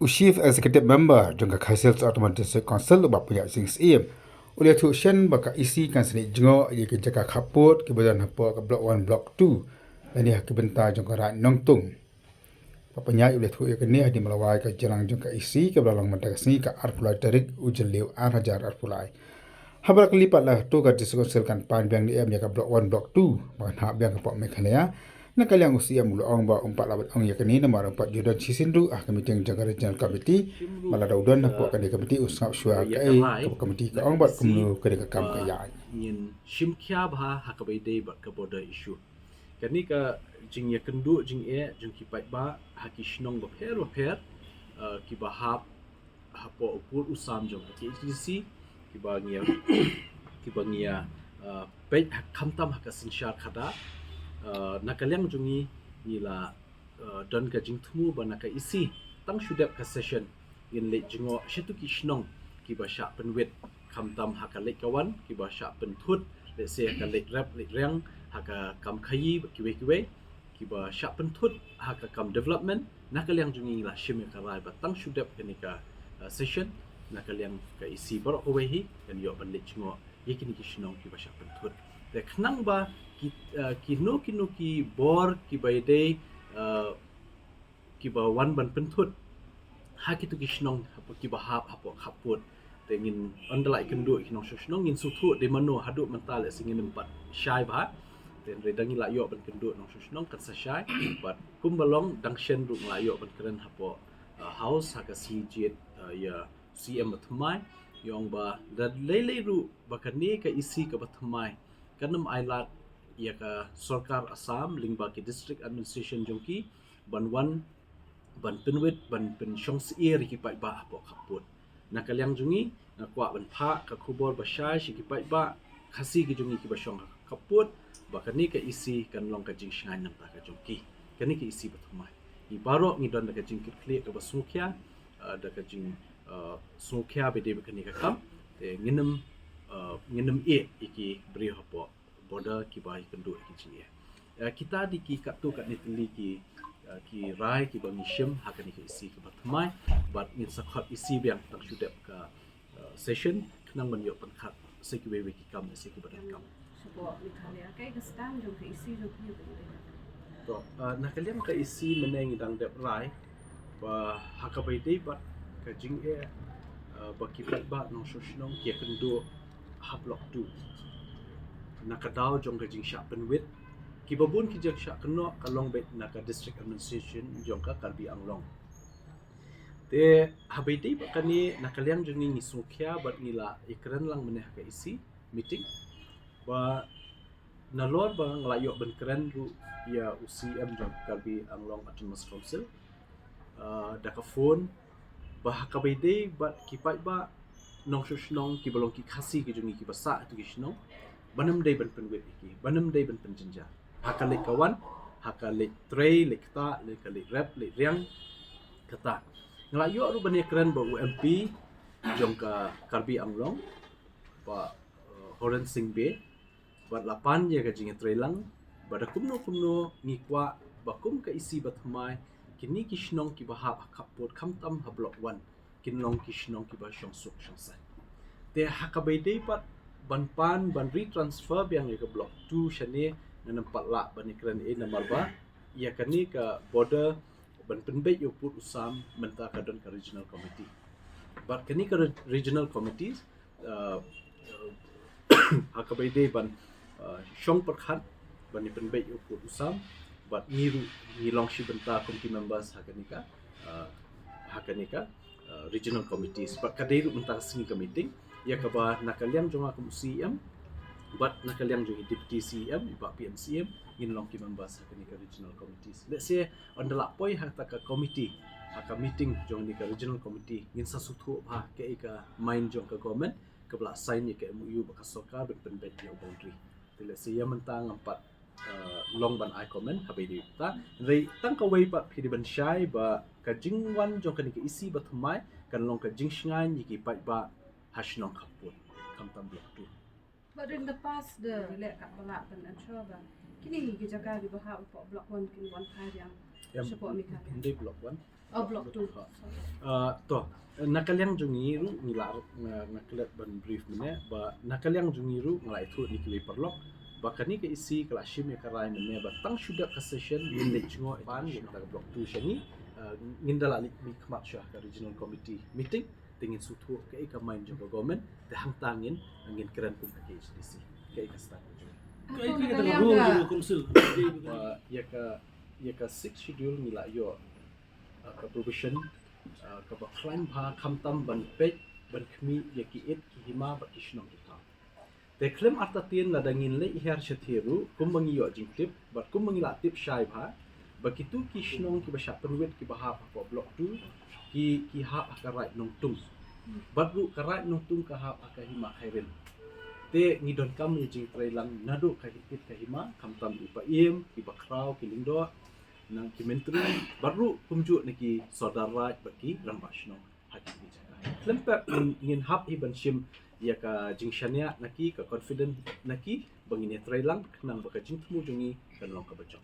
Chief Executive Member jangka Khasi Automatic Council ubah punya CEM. Oleh tu shen baka isi kan seni jengo ye ke jaka khappud ke badan hapa ke block 1 block 2 dan dia ke bentar jangka rat nongtung. Papanya oleh tu ye ke ni di melawai ke jalan jangka isi ke belang mentang seni ke arpulai tarik ujen liu hajar arpulai. Habar kelipat lah tu ke disekonselkan pan biang ni ya ke block 1 block 2 bahan hak biang ke pak mekhanaya. Nak kalian usia mula ong ba umpat labat ong ya kini nomor 4 judan sisindu komiti jaga regional committee malah daudan nak buat kali komiti usap syua ke komiti ke ong bat kumnu ke kam ke ya Ngin shimkya bah hakabaide bat ke border issue kani ka jing ya kendu jing jing kipat ba hakishnong ba per ki bahap hapo upur usam jong KHADC ki bangia pej khamtam hakasinshar khada nakaliang jungi nila don ka jingthumu banaka isi tang shudap ka session in leit jingo shetu ki shnong ki basha penwet khamtam hakalek kawan ki basha penthut le se ka lek rap lek rang haka kam khayi kiwe ki basha penthut haka kam development nakaliang jungi la shime ka rai ba tang shudap kenika session nakaliang ka isi borok wehi kan yo ban leit jingo yekini ki shnong ki basha penthut le khnang ba kinu ki bor ki baide ki ba wan ban penthut ha ki tu ki shnong hapo ki ba hap hapo khappud tengin andalai kendu kinong shnong ngin suthu de mano hadu mental singin empat syai ba ten redangi la yo ban kendu nong shnong kan sa syai but kumbalong dang shen ru la yo ban keren hapo house ha ka CJ ya CEM bathmai yong ba dan lele ru bakani ka isi ka bathmai kanam ailat ia ka sarkar Assam lingba ki district administration jongki ban penwit ban pen shongsier ki pai ba apo khappud nakaliang jungi nakwa ban pha ka khubor ba shai shi ki pai ba khasi ki jungi ki ba shong khappud bakani ka isi kan long ka jingshngaiñ nam ta ka jongki kani ki isi bathumai i baro ngi don ka jing ki kle ka ba sukya da ka jing sukya be de bakani ka kam te nginem iki bri hapo border ki bai kendu ki ji kita di ki katu kat ni teli ki rai ki bang shim hakan ki isi ki batmai but in sakhat isi biang tak shudap ka session knang ban yo pan khat se ki we ki kam se ki badan kam so ni khalia kai ka stand jo ki isi jo ki to nakaliam ka isi meneng dang dep rai ba hakabai dei bat ka jing ba ki ba no shnong ki kendu hablok tu nakadaw jong ka jing sha penwit ki babun ki jak sha kno kalong bet naka district administration jong ka karbi anglong te habaidi bakani nakaliang jong ni sukya bat nila ikran lang meneh ka isi meeting ba nalor ba nglayo ben keren ru ya CEM jong karbi anglong autonomous council da ka phone ba habaidi bat ki pai ba nong shnong ki balong ki khasi ki jong ki basa tu ki shnong banam day ban penwit iki banam day ban penjinja hakalik kawan hakalik tray lekta lekalik rap lek riang kata ngelayo ru bani keren ba UMP jong ka karbi anglong ba horan singbe ba lapan ye ka jing tray lang bada kumno ni kwa bakum ka isi bathmai kini kishnong ki bahap khappud khamtam ha block 1 kinlong kishnong ki ba shong suk shong sai te hakabai dei pat ban retransfer biang ke block 2 shane nan 4 la ban ikran namar ba ia kani ka border ban penbet yo put usam menta ka don ka regional committee but kani ka regional committees hakabai de ban shong perkhat ban penbet yo put usam but ni long shi benta committee members hakanika regional committees but kadai ru menta singi ka meeting ya kaba nakaliang jonga kum CEM but nakaliang jongi deputy CEM ba PMCM ngin long ki members hakani ka regional committees let's say on the lapoi hata ka committee haka meeting jong ni ka regional committee ngin sa suthu ba ke ka main jong ka government ka bla sign ni ka MOU ba ka sarkar ben bet yo boundary let's say ya mentang empat long ban I comment habai di ta rei tang ka wei ba phiri ban shai ba ka jingwan jong ka ni ka isi ba thmai kan long ka jingshngaiñ ni ki pai ba hashnong khappud kamtam block 2 but in the past the le ka pala ban answer ba kini ki jaga di baha block 1 kin 1 5 yang Support mi kali. Hindi block 1. Oh, block 2. To nakaliang jungiru ngilar nakalet ban brief mene ba nakaliang jungiru ngalai thu ni kiwi perlok ba kani ke isi kelashim ya karai mene ba tang shuda ka session min le jungo ban yang ta block 2 shani ngindala lik mi khmat syah ka regional committee meeting tingin sutu ke ka main jong government de hang tangin angin keren kum ke KHADC ke ka stand Kaya kita tengah room juga konsul. ya ka 6 schedule nila yo ka provision ka ba crime ha khamtam ban pet ban khmi ya ki et ki hima ba kishnong kita te klem artatien la dangin le her shathiru kumbangi yo jingtip ba kumbangi la tip shai bha ba kitu kishnong ki ba sha perwet ki ba ha pa block 2 ki ha ka right nong tung ba ru ka right nong tung ka ha ka hima khairen te ngidon kam ni jing trailang nadu ka hikit ka hima khamtam ipa im ki ba kraw ki lingdo nang kimentri baru kumju niki saudara bagi rambashno hati ni jaga lempap ngin hap hi banshim ya ka jingshania naki ka confident naki bangine trailang nang baka jingtmu jungi kan long ka bajong